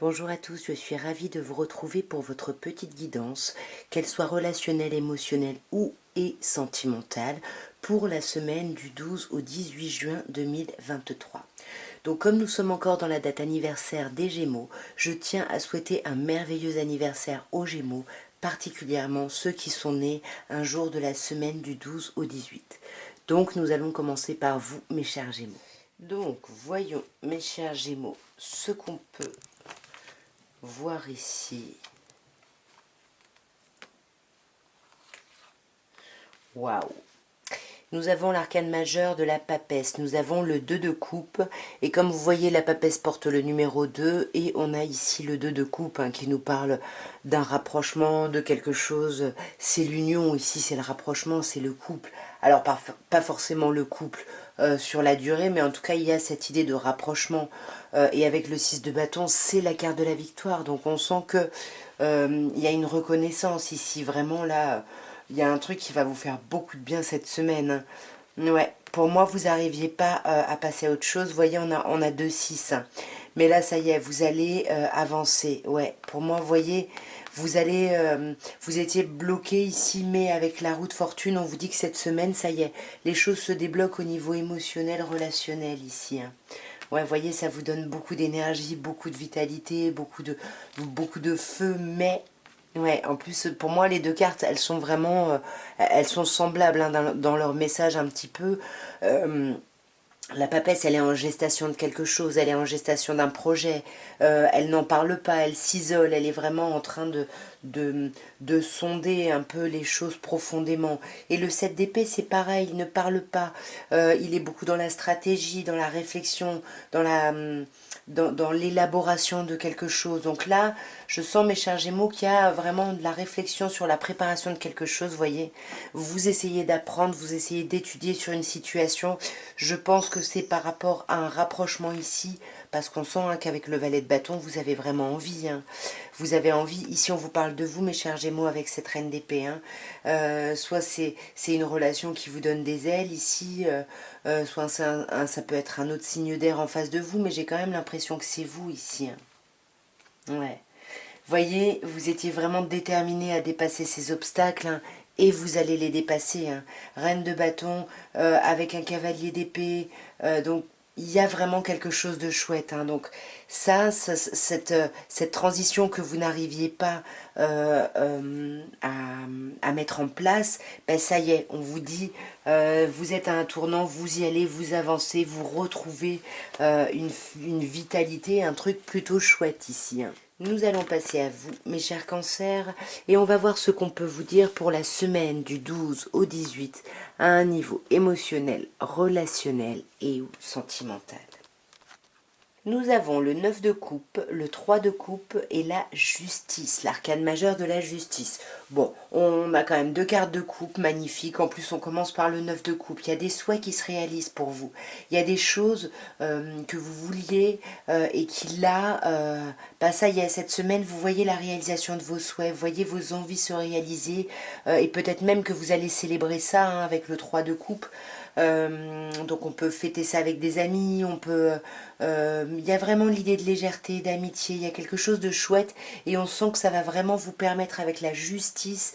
Bonjour à tous, je suis ravie de vous retrouver pour votre petite guidance, qu'elle soit relationnelle, émotionnelle ou sentimentale, pour la semaine du 12 au 18 juin 2023. Donc comme nous sommes encore dans la date anniversaire des Gémeaux, je tiens à souhaiter un merveilleux anniversaire aux Gémeaux, particulièrement ceux qui sont nés un jour de la semaine du 12 au 18. Donc nous allons commencer par vous, mes chers Gémeaux. Donc voyons, mes chers Gémeaux, ce qu'on peut voir ici. Waouh! Nous avons l'arcane majeur de la papesse, nous avons le 2 de coupe, et comme vous voyez, la papesse porte le numéro 2, et on a ici le 2 de coupe qui nous parle d'un rapprochement, de quelque chose. C'est l'union, ici c'est le rapprochement, c'est le couple. Alors pas forcément le couple sur la durée, mais en tout cas il y a cette idée de rapprochement, et avec le 6 de bâton, c'est la carte de la victoire, donc on sent que il y a une reconnaissance ici, vraiment là. Il y a un truc qui va vous faire beaucoup de bien cette semaine. Ouais, pour moi, vous n'arriviez pas à passer à autre chose. Vous voyez, on a 2-6. Mais là, ça y est, vous allez avancer. Ouais, pour moi, vous voyez, vous allez... vous étiez bloqué ici, mais avec la roue de fortune, on vous dit que cette semaine, ça y est, les choses se débloquent au niveau émotionnel, relationnel ici. Ouais, vous voyez, ça vous donne beaucoup d'énergie, beaucoup de vitalité, beaucoup de feu, mais... Ouais, en plus, pour moi, les deux cartes, elles sont vraiment... elles sont semblables dans leur message un petit peu. Euh, la papesse, elle est en gestation de quelque chose, elle est en gestation d'un projet, elle n'en parle pas, elle s'isole, elle est vraiment en train de sonder un peu les choses profondément. Et le 7 d'épée, c'est pareil, il ne parle pas, il est beaucoup dans la stratégie, dans la réflexion, dans l'élaboration de quelque chose. Donc là, je sens, mes chers Gémeaux, qu'il y a vraiment de la réflexion sur la préparation de quelque chose, vous voyez. Vous essayez d'apprendre, vous essayez d'étudier sur une situation. Je pense que c'est par rapport à un rapprochement ici, parce qu'on sent qu'avec le valet de bâton, vous avez vraiment envie. Vous avez envie, ici on vous parle de vous, mes chers Gémeaux, avec cette reine d'épée. Soit c'est une relation qui vous donne des ailes ici, soit ça peut être un autre signe d'air en face de vous, mais j'ai quand même l'impression que c'est vous ici. Ouais. Voyez, vous étiez vraiment déterminé à dépasser ces obstacles, et vous allez les dépasser. Reine de bâton avec un cavalier d'épée, donc il y a vraiment quelque chose de chouette. Donc cette transition que vous n'arriviez pas à mettre en place, ben ça y est, on vous dit, vous êtes à un tournant, vous y allez, vous avancez, vous retrouvez une vitalité, un truc plutôt chouette ici. Nous allons passer à vous, mes chers cancers, et on va voir ce qu'on peut vous dire pour la semaine du 12 au 18 à un niveau émotionnel, relationnel et ou sentimental. Nous avons le 9 de coupe, le 3 de coupe et la justice, l'arcane majeur de la justice. Bon, on a quand même deux cartes de coupe magnifiques. En plus, on commence par le 9 de coupe. Il y a des souhaits qui se réalisent pour vous. Il y a des choses que vous vouliez et qui là, bah ça y est, cette semaine, vous voyez la réalisation de vos souhaits, vous voyez vos envies se réaliser et peut-être même que vous allez célébrer ça avec le 3 de coupe. Donc on peut fêter ça avec des amis, on peut... il y a vraiment l'idée de légèreté, d'amitié, il y a quelque chose de chouette et on sent que ça va vraiment vous permettre avec la justice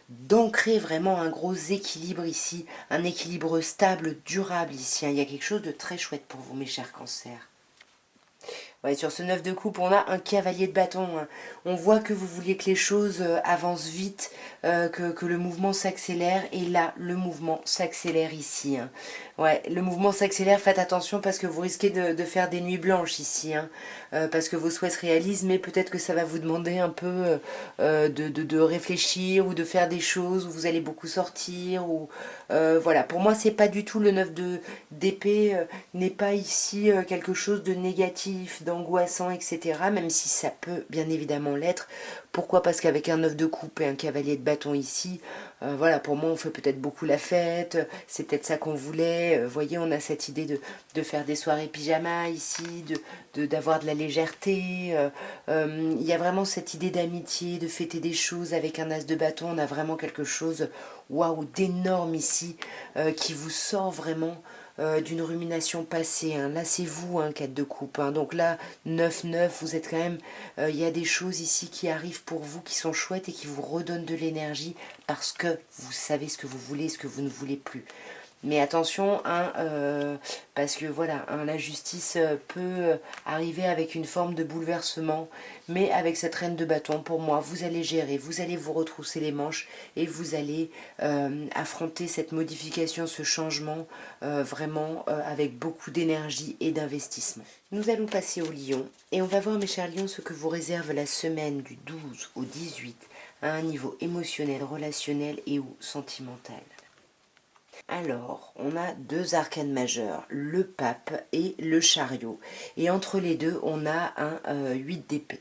d'ancrer vraiment un gros équilibre ici, un équilibre stable, durable ici. Il y a quelque chose de très chouette pour vous, mes chers cancers. Ouais, sur ce 9 de coupe, on a un cavalier de bâton. On voit que vous vouliez que les choses avancent vite, que le mouvement s'accélère. Et là, le mouvement s'accélère ici. Ouais, le mouvement s'accélère. Faites attention parce que vous risquez de faire des nuits blanches ici. Parce que vos souhaits se réalisent, mais peut-être que ça va vous demander un peu de réfléchir ou de faire des choses où vous allez beaucoup sortir. Voilà, pour moi, c'est pas du tout le 9 d'épée, n'est pas ici quelque chose de négatif, d'angoissant, etc. Même si ça peut bien évidemment l'être. Pourquoi? Parce qu'avec un 9 de coupe et un cavalier de bâton ici, voilà, pour moi on fait peut-être beaucoup la fête, c'est peut-être ça qu'on voulait. Voyez, on a cette idée de faire des soirées pyjama ici, d'avoir de la légèreté. Il y a vraiment cette idée d'amitié, de fêter des choses avec un as de bâton. On a vraiment quelque chose, waouh, d'énorme ici, qui vous sort vraiment d'une rumination passée. Hein. Là, c'est vous, 4 de coupe. Hein. Donc là, 9-9, vous êtes quand même... Il y a des choses ici qui arrivent pour vous, qui sont chouettes et qui vous redonnent de l'énergie parce que vous savez ce que vous voulez, ce que vous ne voulez plus. Mais attention, parce que voilà, la justice peut arriver avec une forme de bouleversement, mais avec cette reine de bâton, pour moi, vous allez gérer, vous allez vous retrousser les manches et vous allez affronter cette modification, ce changement, vraiment avec beaucoup d'énergie et d'investissement. Nous allons passer au lion, et on va voir, mes chers lions, ce que vous réserve la semaine du 12 au 18 à un niveau émotionnel, relationnel et ou sentimental. Alors, on a deux arcanes majeures, le pape et le chariot. Et entre les deux, on a un 8 d'épée.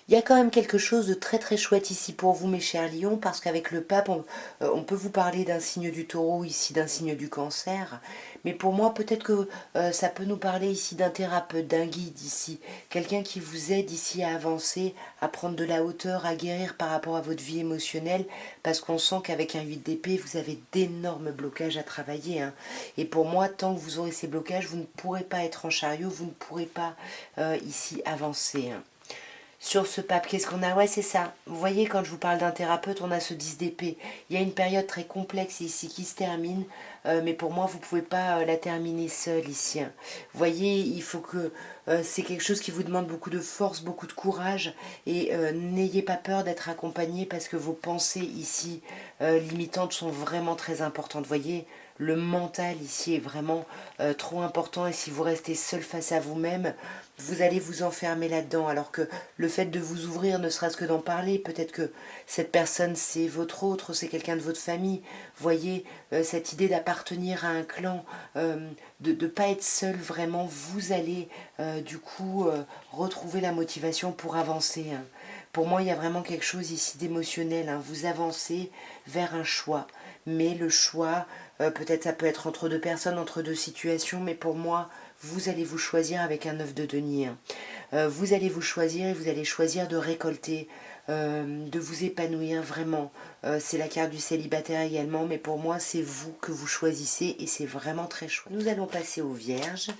Il y a quand même quelque chose de très très chouette ici pour vous, mes chers lions, parce qu'avec le pape, on peut vous parler d'un signe du taureau, ici d'un signe du cancer. Mais pour moi, peut-être que ça peut nous parler ici d'un thérapeute, d'un guide ici. Quelqu'un qui vous aide ici à avancer, à prendre de la hauteur, à guérir par rapport à votre vie émotionnelle. Parce qu'on sent qu'avec un 8 d'épée, vous avez d'énormes blocages à travailler. Hein. Et pour moi, tant que vous aurez ces blocages, vous ne pourrez pas être en chariot, vous ne pourrez pas ici avancer. Hein. Sur ce pape, qu'est-ce qu'on a? Ouais, c'est ça. Vous voyez, quand je vous parle d'un thérapeute, on a ce 10 d'épée. Il y a une période très complexe ici qui se termine, mais pour moi, vous ne pouvez pas la terminer seul ici. Hein. Vous voyez, il faut que... c'est quelque chose qui vous demande beaucoup de force, beaucoup de courage, et n'ayez pas peur d'être accompagné parce que vos pensées ici limitantes sont vraiment très importantes. Vous voyez, le mental ici est vraiment trop important, et si vous restez seul face à vous-même, vous allez vous enfermer là-dedans, alors que le fait de vous ouvrir, ne serait-ce que d'en parler, peut-être que cette personne c'est votre autre, c'est quelqu'un de votre famille, voyez, cette idée d'appartenir à un clan, de ne pas être seul vraiment, vous allez du coup retrouver la motivation pour avancer. Hein. Pour moi, il y a vraiment quelque chose ici d'émotionnel, hein. Vous avancez vers un choix, mais le choix, peut-être ça peut être entre deux personnes, entre deux situations, mais pour moi, vous allez vous choisir avec un œuf de denier. Hein. Vous allez vous choisir et vous allez choisir de récolter, de vous épanouir vraiment. C'est la carte du célibataire également, mais pour moi, c'est vous que vous choisissez et c'est vraiment très chouette. Nous allons passer aux vierges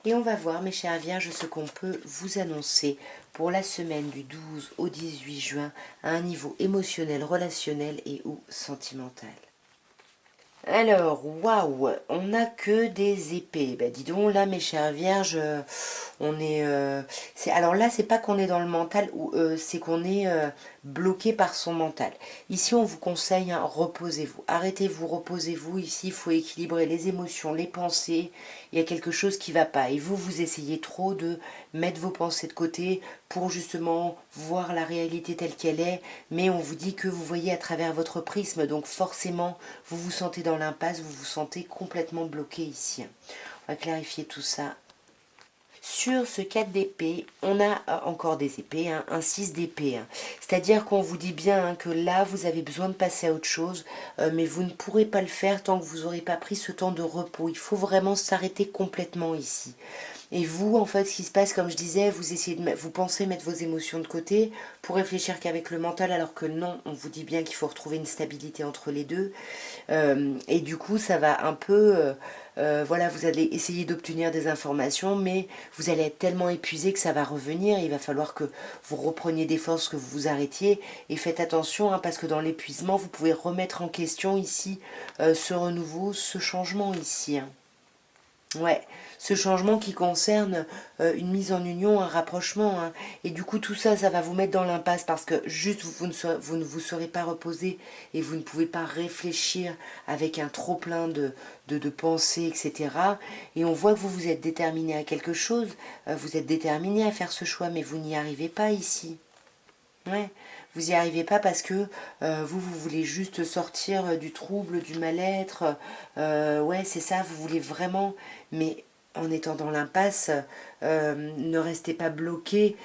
et on va voir, mes chères vierges, ce qu'on peut vous annoncer pour la semaine du 12 au 18 juin à un niveau émotionnel, relationnel et ou sentimental. Alors, waouh, on n'a que des épées. Ben, dis donc, là, mes chères vierges, on est... alors là, c'est pas qu'on est dans le mental, c'est qu'on est bloqué par son mental. Ici, on vous conseille, hein, reposez-vous. Arrêtez-vous, reposez-vous. Ici, il faut équilibrer les émotions, les pensées. Il y a quelque chose qui ne va pas. Et vous, vous essayez trop de mettre vos pensées de côté pour justement voir la réalité telle qu'elle est. Mais on vous dit que vous voyez à travers votre prisme. Donc forcément, vous vous sentez dans l'impasse, vous vous sentez complètement bloqué ici. On va clarifier tout ça. Sur ce 4 d'épée, on a encore des épées, hein, un 6 d'épée. Hein. C'est-à-dire qu'on vous dit bien, hein, que là, vous avez besoin de passer à autre chose, mais vous ne pourrez pas le faire tant que vous n'aurez pas pris ce temps de repos. Il faut vraiment s'arrêter complètement ici. Et vous, en fait, ce qui se passe, comme je disais, vous essayez vous pensez mettre vos émotions de côté pour réfléchir qu'avec le mental, alors que non, on vous dit bien qu'il faut retrouver une stabilité entre les deux. Et du coup, ça va un peu... voilà, vous allez essayer d'obtenir des informations, mais vous allez être tellement épuisé que ça va revenir. Il va falloir que vous repreniez des forces, que vous vous arrêtiez. Et faites attention, hein, parce que dans l'épuisement, vous pouvez remettre en question ici ce renouveau, ce changement ici. Hein. Ouais, ce changement qui concerne une mise en union, un rapprochement. Hein. Et du coup, tout ça, ça va vous mettre dans l'impasse parce que juste vous ne vous serez pas reposé et vous ne pouvez pas réfléchir avec un trop-plein de pensées, etc. Et on voit que vous vous êtes déterminé à quelque chose, vous êtes déterminé à faire ce choix, mais vous n'y arrivez pas ici. Ouais, vous n'y arrivez pas parce que vous voulez juste sortir du trouble, du mal-être. Ouais, c'est ça, vous voulez vraiment, mais en étant dans l'impasse, ne restez pas bloqué,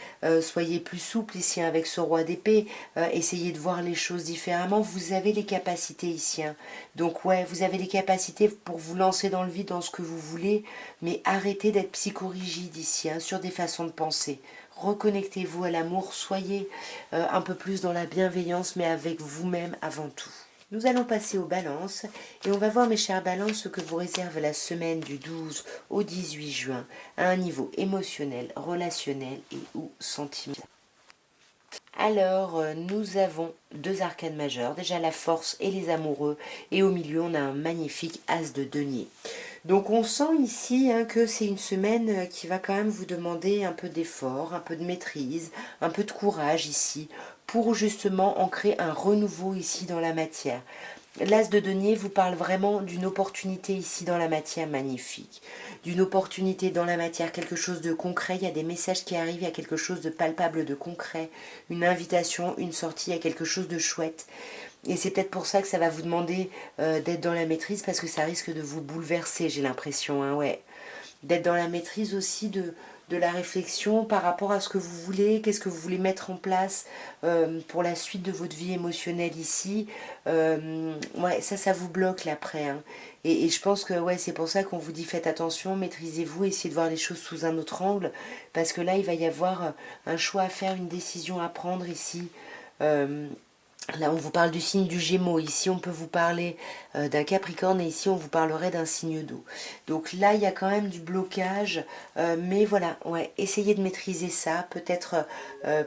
soyez plus souple ici avec ce roi d'épée, essayez de voir les choses différemment. Vous avez les capacités ici. Hein. Donc ouais, vous avez les capacités pour vous lancer dans le vide, dans ce que vous voulez, mais arrêtez d'être psychorigide ici, hein, sur des façons de penser. Reconnectez-vous à l'amour, soyez un peu plus dans la bienveillance, mais avec vous-même avant tout. Nous allons passer aux balances et on va voir mes chères balances ce que vous réserve la semaine du 12 au 18 juin à un niveau émotionnel, relationnel et ou sentimental. Alors, nous avons deux arcanes majeures, déjà la force et les amoureux, et au milieu on a un magnifique as de denier. Donc on sent ici que c'est une semaine qui va quand même vous demander un peu d'effort, un peu de maîtrise, un peu de courage ici, pour justement ancrer un renouveau ici dans la matière. L'As de denier vous parle vraiment d'une opportunité ici dans la matière magnifique, d'une opportunité dans la matière, quelque chose de concret, il y a des messages qui arrivent, il y a quelque chose de palpable, de concret, une invitation, une sortie, il y a quelque chose de chouette. Et c'est peut-être pour ça que ça va vous demander d'être dans la maîtrise, parce que ça risque de vous bouleverser, j'ai l'impression, ouais. D'être dans la maîtrise aussi de la réflexion par rapport à ce que vous voulez, qu'est-ce que vous voulez mettre en place pour la suite de votre vie émotionnelle ici. Ouais, ça vous bloque l'après. Hein. Et je pense que ouais, c'est pour ça qu'on vous dit faites attention, maîtrisez-vous, essayez de voir les choses sous un autre angle, parce que là, il va y avoir un choix à faire, une décision à prendre ici. Là, on vous parle du signe du Gémeaux. Ici, on peut vous parler d'un Capricorne et ici, on vous parlerait d'un signe d'eau. Donc là, il y a quand même du blocage. Mais voilà, ouais, essayez de maîtriser ça. Peut-être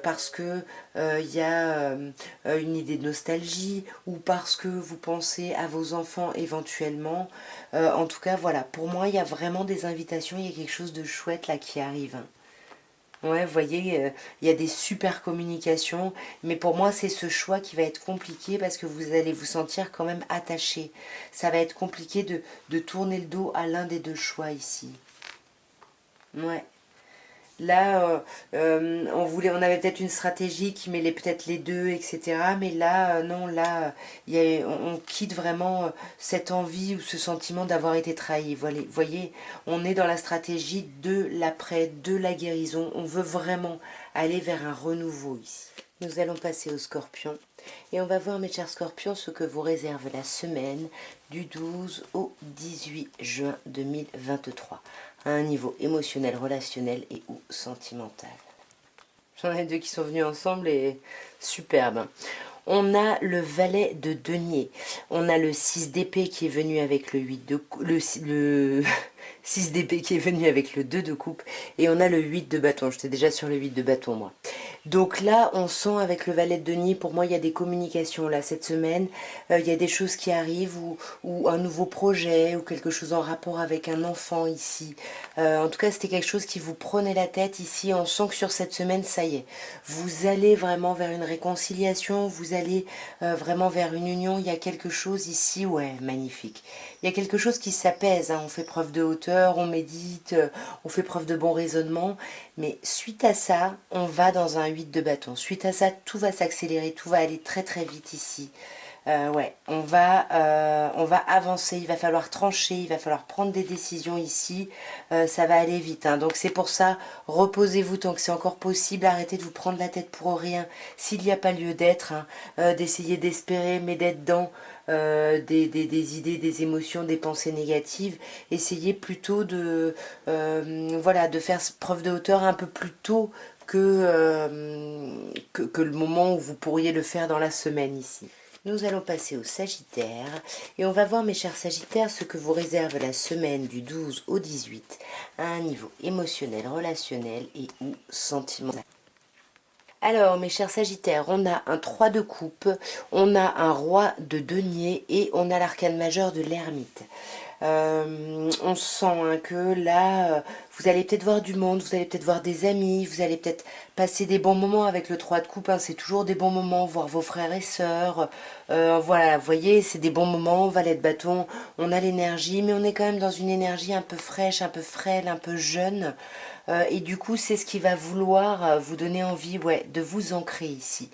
parce que il y a une idée de nostalgie ou parce que vous pensez à vos enfants éventuellement. En tout cas, voilà, pour moi, il y a vraiment des invitations. Il y a quelque chose de chouette là qui arrive. Hein. Ouais, vous voyez, il y a des super communications, mais pour moi, c'est ce choix qui va être compliqué parce que vous allez vous sentir quand même attaché. Ça va être compliqué de tourner le dos à l'un des deux choix ici. Ouais. Là, on avait peut-être une stratégie qui mêlait peut-être les deux, etc. Mais là, non, là, on quitte vraiment cette envie ou ce sentiment d'avoir été trahi. Voilà, vous voyez, on est dans la stratégie de l'après, de la guérison. On veut vraiment aller vers un renouveau ici. Nous allons passer au Scorpion. Et on va voir, mes chers Scorpions, ce que vous réserve la semaine du 12 au 18 juin 2023 à un niveau émotionnel, relationnel et ou sentimental. J'en ai deux qui sont venus ensemble et superbe. On a le valet de denier. On a le 6 d'épée qui est venu avec le 8 de le 6 d'épée qui est venu avec le 2 de coupe. Et on a le 8 de bâton. J'étais déjà sur le 8 de bâton, moi. Donc là, on sent avec le valet de denier, pour moi, il y a des communications là cette semaine. Il y a des choses qui arrivent ou un nouveau projet ou quelque chose en rapport avec un enfant ici. En tout cas, c'était quelque chose qui vous prenait la tête ici. On sent que sur cette semaine, ça y est, vous allez vraiment vers une réconciliation, vous allez vraiment vers une union. Il y a quelque chose ici, ouais, magnifique. Il y a quelque chose qui s'apaise. Hein. On fait preuve de hauteur, on médite, on fait preuve de bon raisonnement. Mais suite à ça, on va dans un 8 de bâton. Suite à ça, tout va s'accélérer, tout va aller très très vite ici. Ouais, on va avancer, il va falloir trancher, il va falloir prendre des décisions ici, ça va aller vite. Hein. Donc c'est pour ça, reposez-vous tant que c'est encore possible, arrêtez de vous prendre la tête pour rien, s'il n'y a pas lieu d'être, hein, d'essayer d'espérer, mais d'être dans des idées, des émotions, des pensées négatives. Essayez plutôt voilà, de faire preuve de hauteur un peu plus tôt que le moment où vous pourriez le faire dans la semaine ici. Nous allons passer au Sagittaire et on va voir, mes chers Sagittaires, ce que vous réserve la semaine du 12 au 18 à un niveau émotionnel, relationnel et ou sentimental. Alors, mes chers Sagittaires, on a un 3 de coupe, on a un roi de denier et on a l'arcane majeur de l'ermite. On sent hein, que là, vous allez peut-être voir du monde, vous allez peut-être voir des amis, vous allez peut-être passer des bons moments avec le 3 de coupe, hein, c'est toujours des bons moments, voir vos frères et sœurs, voilà, vous voyez, c'est des bons moments, valet de bâton, on a l'énergie, mais on est quand même dans une énergie un peu fraîche, un peu frêle, un peu jeune, et du coup, c'est ce qui va vouloir vous donner envie, ouais, de vous ancrer ici.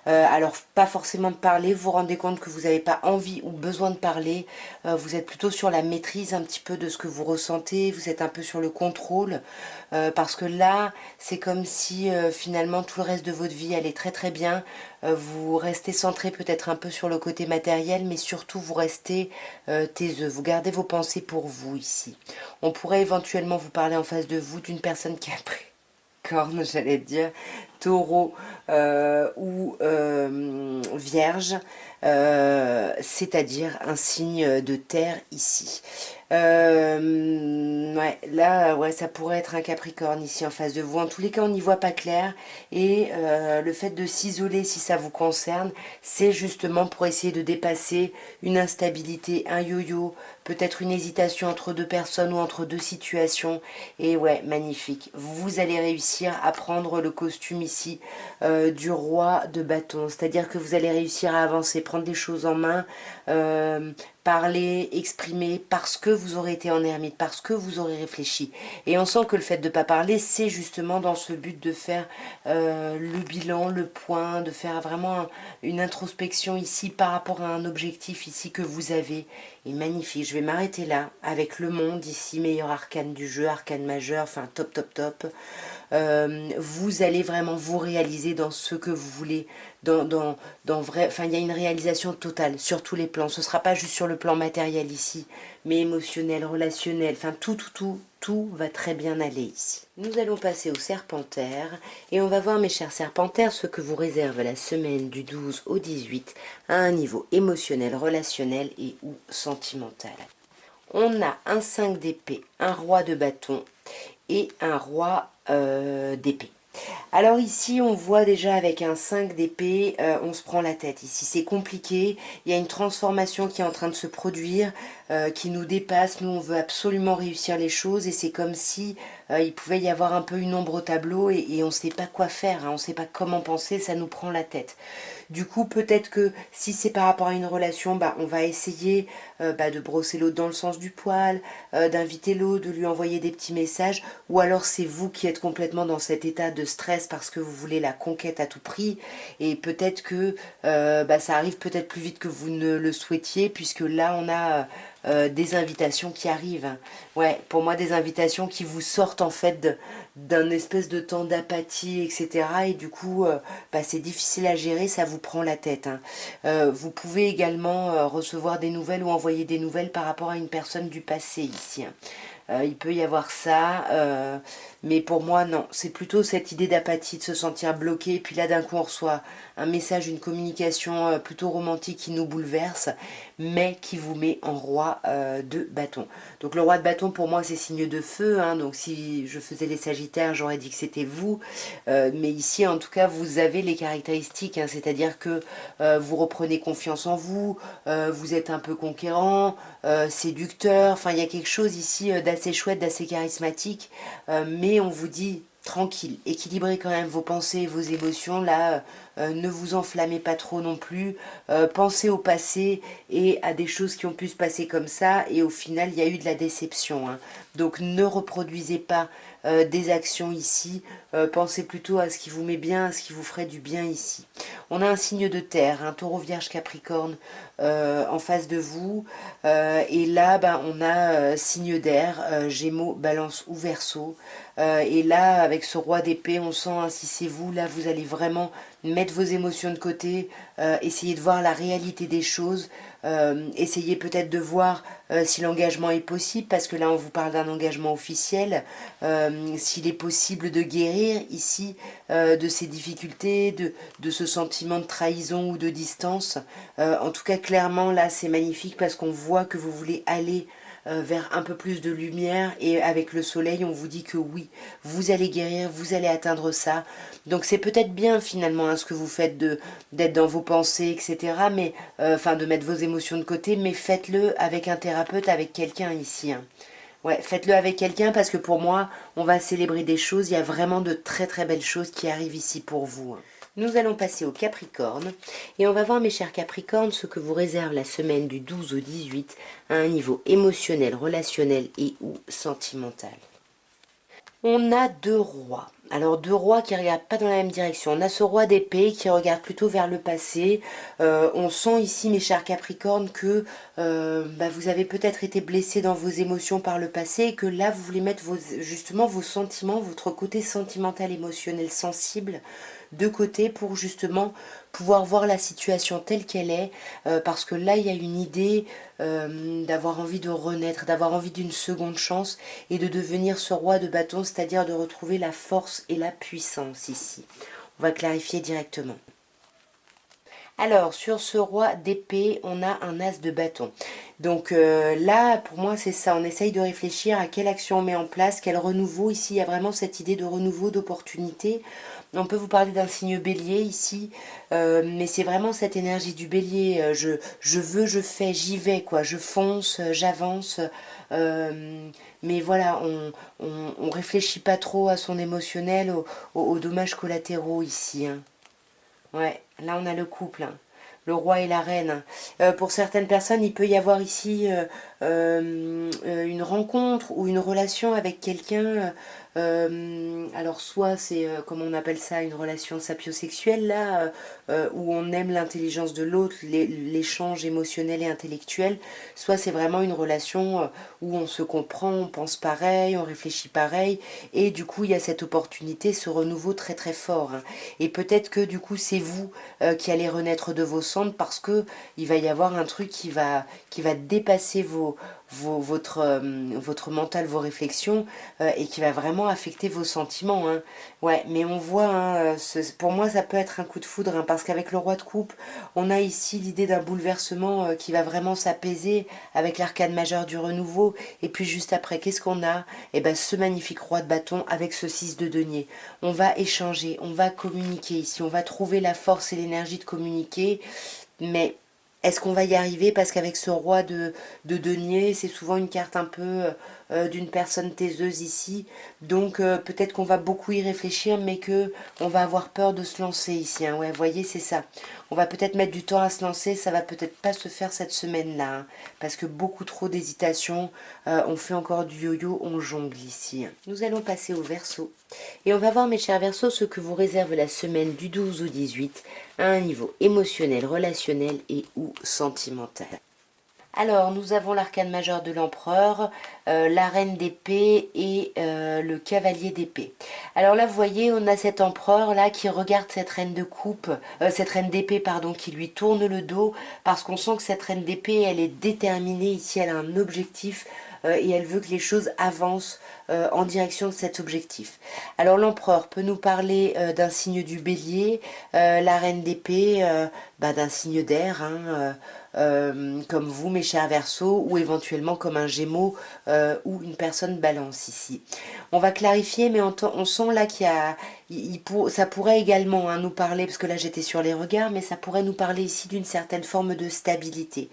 Alors, pas forcément de parler, vous vous rendez compte que vous n'avez pas envie ou besoin de parler, vous êtes plutôt sur la maîtrise un petit peu de ce que vous ressentez, vous êtes un peu sur le contrôle, parce que là, c'est comme si finalement tout le reste de votre vie allait très très bien, vous restez centré peut-être un peu sur le côté matériel, mais surtout vous restez taiseux, vous gardez vos pensées pour vous ici. On pourrait éventuellement vous parler en face de vous d'une personne qui a pris corne, j'allais dire, Taureau ou Vierge, c'est-à-dire un signe de terre ici. Ouais, là, ouais, ça pourrait être un Capricorne ici en face de vous. En tous les cas, on n'y voit pas clair. Et le fait de s'isoler, si ça vous concerne, c'est justement pour essayer de dépasser une instabilité, un yo-yo, peut-être une hésitation entre deux personnes ou entre deux situations. Et ouais, magnifique. Vous allez réussir à prendre le costume ici du roi de bâton. C'est-à-dire que vous allez réussir à avancer, prendre les choses en main, parler, exprimer, parce que vous aurez été en ermite, parce que vous aurez réfléchi. Et on sent que le fait de ne pas parler, c'est justement dans ce but de faire le bilan, le point, de faire vraiment une introspection ici par rapport à un objectif ici que vous avez. Et magnifique, je vais m'arrêter là avec le monde ici, meilleur arcane du jeu, arcane majeur, enfin top top top. Vous allez vraiment vous réaliser dans ce que vous voulez, dans vrai, enfin il y a une réalisation totale sur tous les plans. Ce ne sera pas juste sur le plan matériel ici, mais émotionnel, relationnel, enfin tout va très bien aller ici. Nous allons passer au serpentaire et on va voir mes chers serpentaires ce que vous réserve la semaine du 12 au 18 à un niveau émotionnel, relationnel et ou sentimental. On a un 5 d'épée, un roi de bâton et un roi d'épée. Alors ici, on voit déjà avec un 5 d'épée, on se prend la tête. Ici, c'est compliqué. Il y a une transformation qui est en train de se produire, qui nous dépasse. Nous, on veut absolument réussir les choses et c'est comme si il pouvait y avoir un peu une ombre au tableau et on ne sait pas quoi faire, hein, on ne sait pas comment penser, ça nous prend la tête. Du coup, peut-être que si c'est par rapport à une relation, bah, on va essayer de brosser l'autre dans le sens du poil, d'inviter l'autre, de lui envoyer des petits messages, ou alors c'est vous qui êtes complètement dans cet état de stress parce que vous voulez la conquête à tout prix, et peut-être que ça arrive peut-être plus vite que vous ne le souhaitiez, puisque là on a des invitations qui arrivent. Ouais, pour moi des invitations qui vous sortent en fait d'un espèce de temps d'apathie, etc. Et du coup, c'est difficile à gérer, ça vous prend la tête, hein. Vous pouvez également recevoir des nouvelles ou envoyer des nouvelles par rapport à une personne du passé ici, hein. Il peut y avoir ça, mais pour moi non, c'est plutôt cette idée d'apathie, de se sentir bloqué, et puis là d'un coup on reçoit un message, une communication plutôt romantique qui nous bouleverse, mais qui vous met en roi de bâton. Donc le roi de bâton pour moi c'est signe de feu, hein, donc si je faisais les sagittaires j'aurais dit que c'était vous, mais ici en tout cas vous avez les caractéristiques, hein, c'est-à-dire que vous reprenez confiance en vous, vous êtes un peu conquérant, séducteur, enfin il y a quelque chose ici d'assez chouette, d'assez charismatique, mais on vous dit tranquille, équilibrez quand même vos pensées et vos émotions, là ne vous enflammez pas trop non plus, pensez au passé et à des choses qui ont pu se passer comme ça, et au final il y a eu de la déception, hein. Donc ne reproduisez pas des actions ici, pensez plutôt à ce qui vous met bien, à ce qui vous ferait du bien ici. On a un signe de terre, un taureau vierge capricorne en face de vous, et là on a signe d'air, gémeaux, balance ou verseau, et là avec ce roi d'épée on sent, hein, si c'est vous, là vous allez vraiment mettre vos émotions de côté, essayer de voir la réalité des choses, essayez peut-être de voir si l'engagement est possible, parce que là on vous parle d'un engagement officiel, s'il est possible de guérir ici de ces difficultés, de ce sentiment de trahison ou de distance. En tout cas clairement là c'est magnifique parce qu'on voit que vous voulez aller vers un peu plus de lumière, et avec le soleil on vous dit que oui, vous allez guérir, vous allez atteindre ça. Donc c'est peut-être bien finalement, hein, ce que vous faites d'être dans vos pensées, etc. Mais de mettre vos émotions de côté, mais faites-le avec un thérapeute, avec quelqu'un ici, hein. Ouais, faites-le avec quelqu'un parce que pour moi, on va célébrer des choses. Il y a vraiment de très très belles choses qui arrivent ici pour vous, hein. Nous allons passer au Capricorne et on va voir, mes chers Capricornes, ce que vous réserve la semaine du 12 au 18 à un niveau émotionnel, relationnel et ou sentimental. On a deux rois. Alors deux rois qui ne regardent pas dans la même direction. On a ce roi d'épée qui regarde plutôt vers le passé. On sent ici, mes chers Capricornes, que vous avez peut-être été blessé dans vos émotions par le passé, et que là vous voulez mettre justement vos sentiments, votre côté sentimental, émotionnel, sensible de côté pour justement pouvoir voir la situation telle qu'elle est, parce que là il y a une idée d'avoir envie de renaître, d'avoir envie d'une seconde chance et de devenir ce roi de bâton, c'est-à-dire de retrouver la force et la puissance ici. On va clarifier directement. Alors, sur ce roi d'épée, on a un as de bâton. Donc là, pour moi, c'est ça. On essaye de réfléchir à quelle action on met en place, quel renouveau. Ici, il y a vraiment cette idée de renouveau, d'opportunité. On peut vous parler d'un signe bélier ici, mais c'est vraiment cette énergie du bélier. Je veux, je fais, j'y vais, quoi. Je fonce, j'avance. Mais voilà, on réfléchit pas trop à son émotionnel, aux dommages collatéraux ici, hein. Ouais, là on a le couple, hein. Le roi et la reine. Pour certaines personnes, il peut y avoir ici une rencontre ou une relation avec quelqu'un. Alors soit c'est, comme on appelle ça, une relation sapiosexuelle, là, où on aime l'intelligence de l'autre, l'échange émotionnel et intellectuel. Soit c'est vraiment une relation où on se comprend, on pense pareil, on réfléchit pareil. Et du coup, il y a cette opportunité, ce renouveau très très fort, hein. Et peut-être que du coup, c'est vous qui allez renaître de vos cendres parce que il va y avoir un truc qui va dépasser votre mental, vos réflexions et qui va vraiment affecter vos sentiments, hein. Ouais, mais on voit, hein, pour moi, ça peut être un coup de foudre, hein, parce qu'avec le roi de coupe, on a ici l'idée d'un bouleversement qui va vraiment s'apaiser avec l'arcane majeur du renouveau. Et puis juste après, qu'est-ce qu'on a? Eh ben, ce magnifique roi de bâton avec ce 6 de denier. On va échanger, on va communiquer ici, on va trouver la force et l'énergie de communiquer, mais est-ce qu'on va y arriver? Parce qu'avec ce roi de denier, c'est souvent une carte un peu d'une personne taiseuse ici. Donc peut-être qu'on va beaucoup y réfléchir, mais que on va avoir peur de se lancer ici, hein. Ouais, vous voyez, c'est ça. On va peut-être mettre du temps à se lancer, ça va peut-être pas se faire cette semaine-là, hein, parce que beaucoup trop d'hésitation. On fait encore du yo-yo, on jongle ici, hein. Nous allons passer au Verseau. Et on va voir, mes chers Verseaux, ce que vous réserve la semaine du 12 au 18 à un niveau émotionnel, relationnel et ou sentimental. Alors, nous avons l'arcane majeur de l'empereur, la reine d'épée et le cavalier d'épée. Alors là, vous voyez, on a cet empereur là qui regarde cette reine de coupe, cette reine d'épée, pardon, qui lui tourne le dos parce qu'on sent que cette reine d'épée, elle est déterminée ici, elle a un objectif et elle veut que les choses avancent en direction de cet objectif. Alors l'empereur peut nous parler d'un signe du bélier, la reine d'épée d'un signe d'air, hein, comme vous, mes chers Verseaux, ou éventuellement comme un Gémeaux ou une personne Balance ici. On va clarifier, mais on sent là qu'il y a, ça pourrait également, hein, nous parler, parce que là j'étais sur les regards, mais ça pourrait nous parler ici d'une certaine forme de stabilité.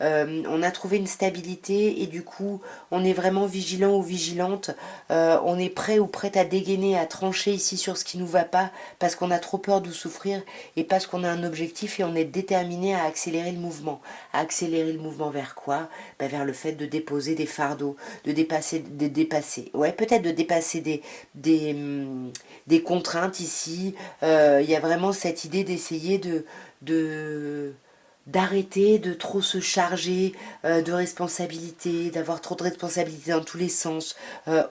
On a trouvé une stabilité et du coup on est vraiment vigilant ou vigilante, on est prêt ou prête à dégainer, à trancher ici sur ce qui nous va pas parce qu'on a trop peur de souffrir et parce qu'on a un objectif et on est déterminé à accélérer le mouvement. À accélérer le mouvement vers quoi? Vers le fait de déposer des fardeaux, de dépasser, ouais, peut-être de dépasser des contraintes ici. Il y a vraiment cette idée d'essayer de d'arrêter de trop se charger de responsabilités, d'avoir trop de responsabilités dans tous les sens.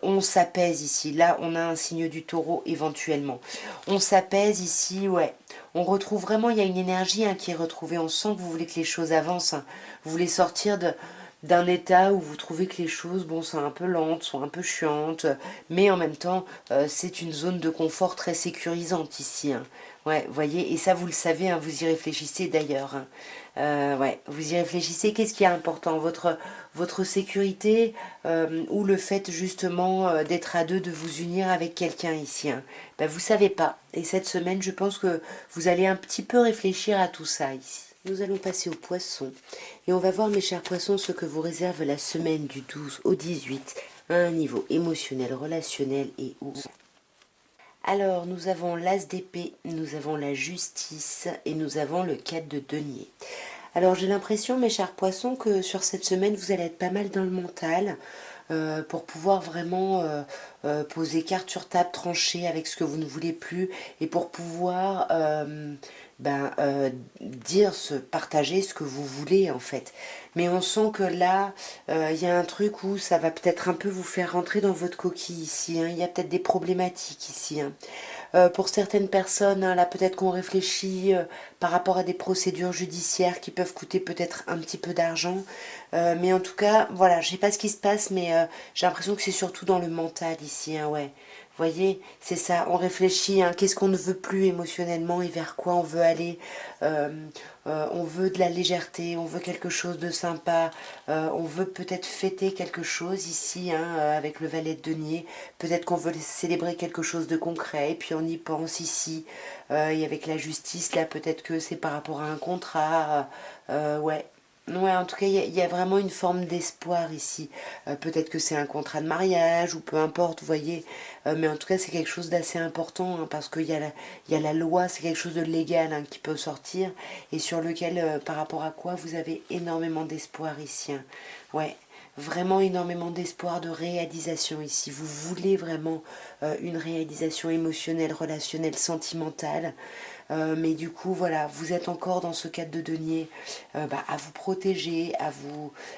On s'apaise ici. Là, on a un signe du taureau éventuellement. On s'apaise ici, ouais. On retrouve vraiment, il y a une énergie, hein, qui est retrouvée. On sent que vous voulez que les choses avancent, hein. Vous voulez sortir d'un état où vous trouvez que les choses, bon, sont un peu lentes, sont un peu chiantes, mais en même temps, c'est une zone de confort très sécurisante ici, hein. Ouais, vous voyez, et ça vous le savez, hein, vous y réfléchissez d'ailleurs, hein. Ouais, vous y réfléchissez. Qu'est-ce qui est important? Votre sécurité ou le fait justement d'être à deux, de vous unir avec quelqu'un ici, hein. Vous savez pas. Et cette semaine, je pense que vous allez un petit peu réfléchir à tout ça ici. Nous allons passer aux poissons. Et on va voir, mes chers poissons, ce que vous réserve la semaine du 12 au 18 à un niveau émotionnel, relationnel et ou. Alors, nous avons l'as d'épée, nous avons la justice et nous avons le 4 de denier. Alors, j'ai l'impression, mes chers poissons, que sur cette semaine, vous allez être pas mal dans le mental pour pouvoir vraiment poser carte sur table, trancher avec ce que vous ne voulez plus et pour pouvoir dire, partager ce que vous voulez en fait. Mais on sent que là, il y a un truc où ça va peut-être un peu vous faire rentrer dans votre coquille ici, hein. Il y a peut-être des problématiques ici, hein. Pour certaines personnes, hein, là peut-être qu'on réfléchit par rapport à des procédures judiciaires qui peuvent coûter peut-être un petit peu d'argent. Mais en tout cas, voilà, je sais pas ce qui se passe, mais j'ai l'impression que c'est surtout dans le mental ici, hein, ouais. Voyez, c'est ça, on réfléchit, hein, qu'est-ce qu'on ne veut plus émotionnellement et vers quoi on veut aller. Euh, on veut de la légèreté, on veut quelque chose de sympa, on veut peut-être fêter quelque chose ici, hein, avec le valet de denier. Peut-être qu'on veut célébrer quelque chose de concret, et puis on y pense ici. Et avec la justice, là, peut-être que c'est par rapport à un contrat. Ouais. Ouais, en tout cas, il y a vraiment une forme d'espoir ici. Peut-être que c'est un contrat de mariage, ou peu importe, vous voyez. Mais en tout cas, c'est quelque chose d'assez important, hein, parce il y a la loi, c'est quelque chose de légal, hein, qui peut sortir, et sur lequel, par rapport à quoi, vous avez énormément d'espoir ici, hein. Ouais, vraiment énormément d'espoir de réalisation ici. Vous voulez vraiment une réalisation émotionnelle, relationnelle, sentimentale. Mais du coup, voilà, vous êtes encore dans ce cadre de denier, à vous protéger,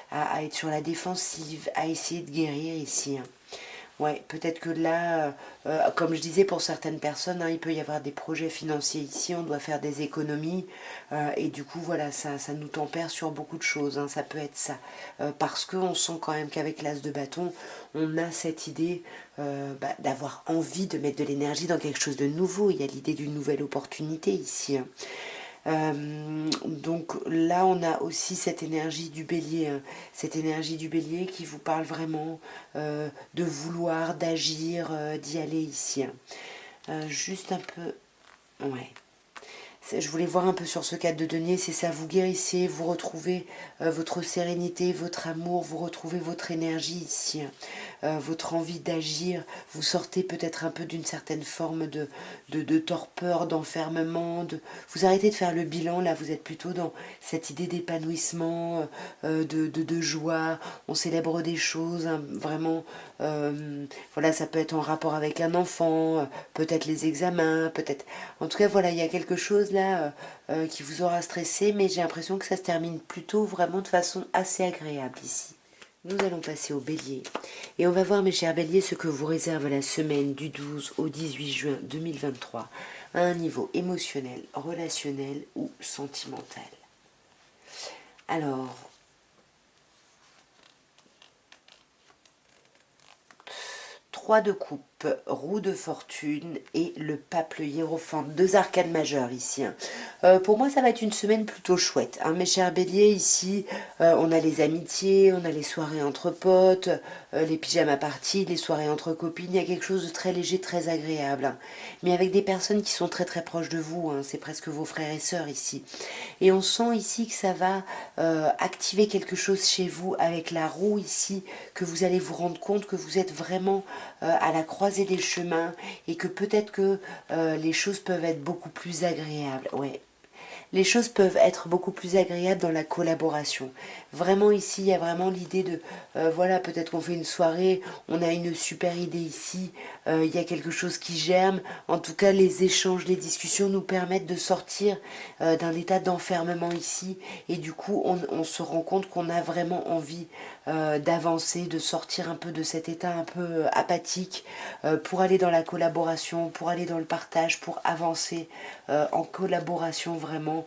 à être sur la défensive, à essayer de guérir ici, hein. Ouais, peut-être que là, comme je disais, pour certaines personnes, hein, il peut y avoir des projets financiers ici, on doit faire des économies, et du coup, voilà, ça nous tempère sur beaucoup de choses, hein, ça peut être ça. Parce qu'on sent quand même qu'avec l'as de bâton, on a cette idée d'avoir envie de mettre de l'énergie dans quelque chose de nouveau. Il y a l'idée d'une nouvelle opportunité ici, hein. Donc là, on a aussi cette énergie du bélier, hein, cette énergie du bélier qui vous parle vraiment de vouloir, d'agir, d'y aller ici, hein. Juste un peu, ouais. Je voulais voir un peu sur ce cadre de denier, c'est ça, vous guérissez, vous retrouvez votre sérénité, votre amour, vous retrouvez votre énergie ici, hein. Votre envie d'agir, vous sortez peut-être un peu d'une certaine forme de torpeur, d'enfermement, vous arrêtez de faire le bilan, là vous êtes plutôt dans cette idée d'épanouissement, de joie, on célèbre des choses, hein, vraiment, voilà, ça peut être en rapport avec un enfant, peut-être les examens, peut-être, en tout cas voilà, il y a quelque chose là qui vous aura stressé, mais j'ai l'impression que ça se termine plutôt vraiment de façon assez agréable ici. Nous allons passer au bélier. Et on va voir, mes chers béliers, ce que vous réserve la semaine du 12 au 18 juin 2023 à un niveau émotionnel, relationnel ou sentimental. Alors, 3 de coupe, roue de fortune et le pape, le hiérophante. 2 arcanes majeures ici, hein. Pour moi, ça va être une semaine plutôt chouette, hein, mes chers béliers. Ici, on a les amitiés, on a les soirées entre potes, les pyjamas parties, les soirées entre copines. Il y a quelque chose de très léger, très agréable, hein. Mais avec des personnes qui sont très très proches de vous, hein. C'est presque vos frères et sœurs ici. Et on sent ici que ça va activer quelque chose chez vous avec la roue ici, que vous allez vous rendre compte que vous êtes vraiment à la croisée des chemins, et que peut-être que les choses peuvent être beaucoup plus agréables. Ouais, les choses peuvent être beaucoup plus agréables dans la collaboration. Vraiment ici, il y a vraiment l'idée de, voilà, peut-être qu'on fait une soirée, on a une super idée ici, il y a quelque chose qui germe. En tout cas, les échanges, les discussions nous permettent de sortir d'un état d'enfermement ici, et du coup, on se rend compte qu'on a vraiment envie d'avancer, de sortir un peu de cet état un peu apathique, pour aller dans la collaboration, pour aller dans le partage, pour avancer en collaboration vraiment,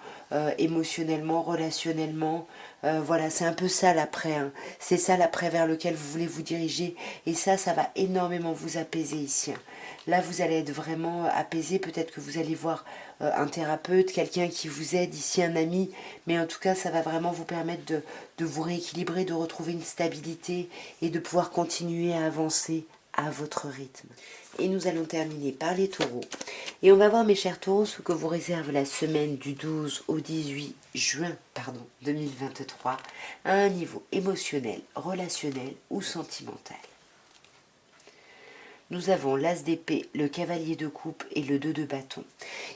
émotionnellement, relationnellement. Voilà, c'est un peu ça l'après, hein. C'est ça l'après vers lequel vous voulez vous diriger, et ça va énormément vous apaiser ici, hein. Là, vous allez être vraiment apaisé, peut-être que vous allez voir un thérapeute, quelqu'un qui vous aide ici, un ami, mais en tout cas, ça va vraiment vous permettre de vous rééquilibrer, de retrouver une stabilité et de pouvoir continuer à avancer à votre rythme. Et nous allons terminer par les taureaux. Et on va voir, mes chers taureaux, ce que vous réserve la semaine du 12 au 18 juin 2023 à un niveau émotionnel, relationnel ou sentimental. Nous avons l'as d'épée, le cavalier de coupe et le 2 de bâton.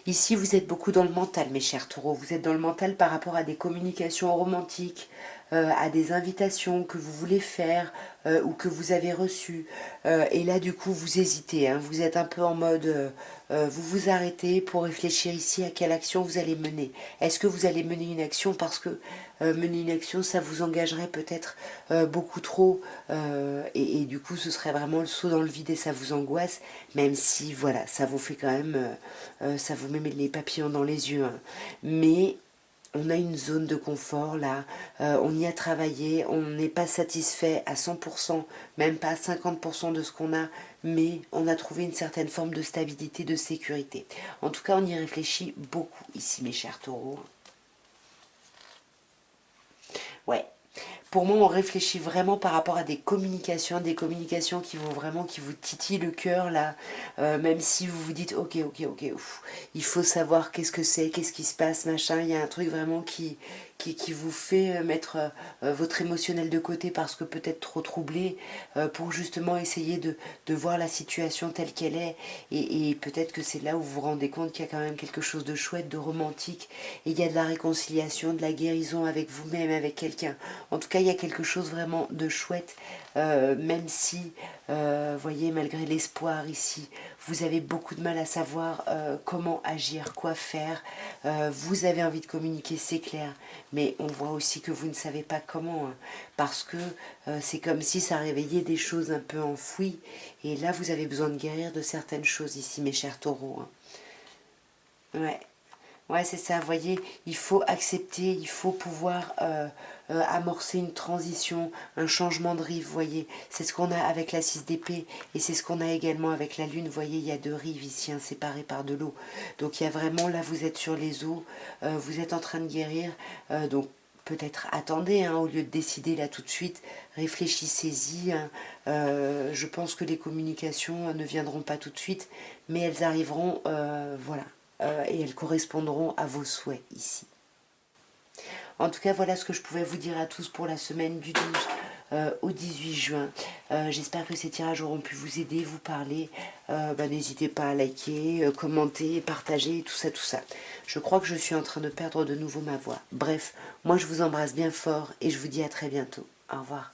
Ici, vous êtes beaucoup dans le mental, mes chers taureaux. Vous êtes dans le mental par rapport à des communications romantiques, à des invitations que vous voulez faire ou que vous avez reçues. Et là, du coup, vous hésitez, hein. Vous êtes un peu en mode... vous vous arrêtez pour réfléchir ici à quelle action vous allez mener. Est-ce que vous allez mener une action parce que mener une action, ça vous engagerait peut-être beaucoup trop, et du coup, ce serait vraiment le saut dans le vide et ça vous angoisse, même si, voilà, ça vous fait quand même... ça vous met les papillons dans les yeux, hein. Mais on a une zone de confort là, on y a travaillé, on n'est pas satisfait à 100%, même pas à 50% de ce qu'on a, mais on a trouvé une certaine forme de stabilité, de sécurité. En tout cas, on y réfléchit beaucoup ici, mes chers taureaux. Ouais. Pour moi, on réfléchit vraiment par rapport à des communications qui vont vraiment, qui vous titillent le cœur là, même si vous vous dites, ok, ok, ok, ouf, il faut savoir qu'est-ce que c'est, qu'est-ce qui se passe, machin, il y a un truc vraiment qui vous fait mettre votre émotionnel de côté parce que peut-être trop troublé, pour justement essayer de voir la situation telle qu'elle est, et peut-être que c'est là où vous vous rendez compte qu'il y a quand même quelque chose de chouette, de romantique, et il y a de la réconciliation, de la guérison avec vous-même, avec quelqu'un. En tout cas, il y a quelque chose vraiment de chouette, même si, voyez, malgré l'espoir ici, vous avez beaucoup de mal à savoir comment agir, quoi faire. Vous avez envie de communiquer, c'est clair, mais on voit aussi que vous ne savez pas comment, hein, parce que c'est comme si ça réveillait des choses un peu enfouies, et là, vous avez besoin de guérir de certaines choses ici, mes chers taureaux, hein. Ouais. Ouais, c'est ça, vous voyez, il faut accepter, il faut pouvoir amorcer une transition, un changement de rive, vous voyez. C'est ce qu'on a avec la 6 d'épée, et c'est ce qu'on a également avec la lune, vous voyez, il y a deux rives ici, hein, séparées par de l'eau. Donc il y a vraiment, là, vous êtes sur les eaux, vous êtes en train de guérir, donc peut-être attendez, hein, au lieu de décider là tout de suite, réfléchissez-y, hein. Je pense que les communications ne viendront pas tout de suite, mais elles arriveront, voilà. Et elles correspondront à vos souhaits ici. En tout cas, voilà ce que je pouvais vous dire à tous pour la semaine du 12 au 18 juin. J'espère que ces tirages auront pu vous aider, vous parler. N'hésitez pas à liker, commenter, partager, tout ça, tout ça. Je crois que je suis en train de perdre de nouveau ma voix. Bref, moi je vous embrasse bien fort et je vous dis à très bientôt. Au revoir.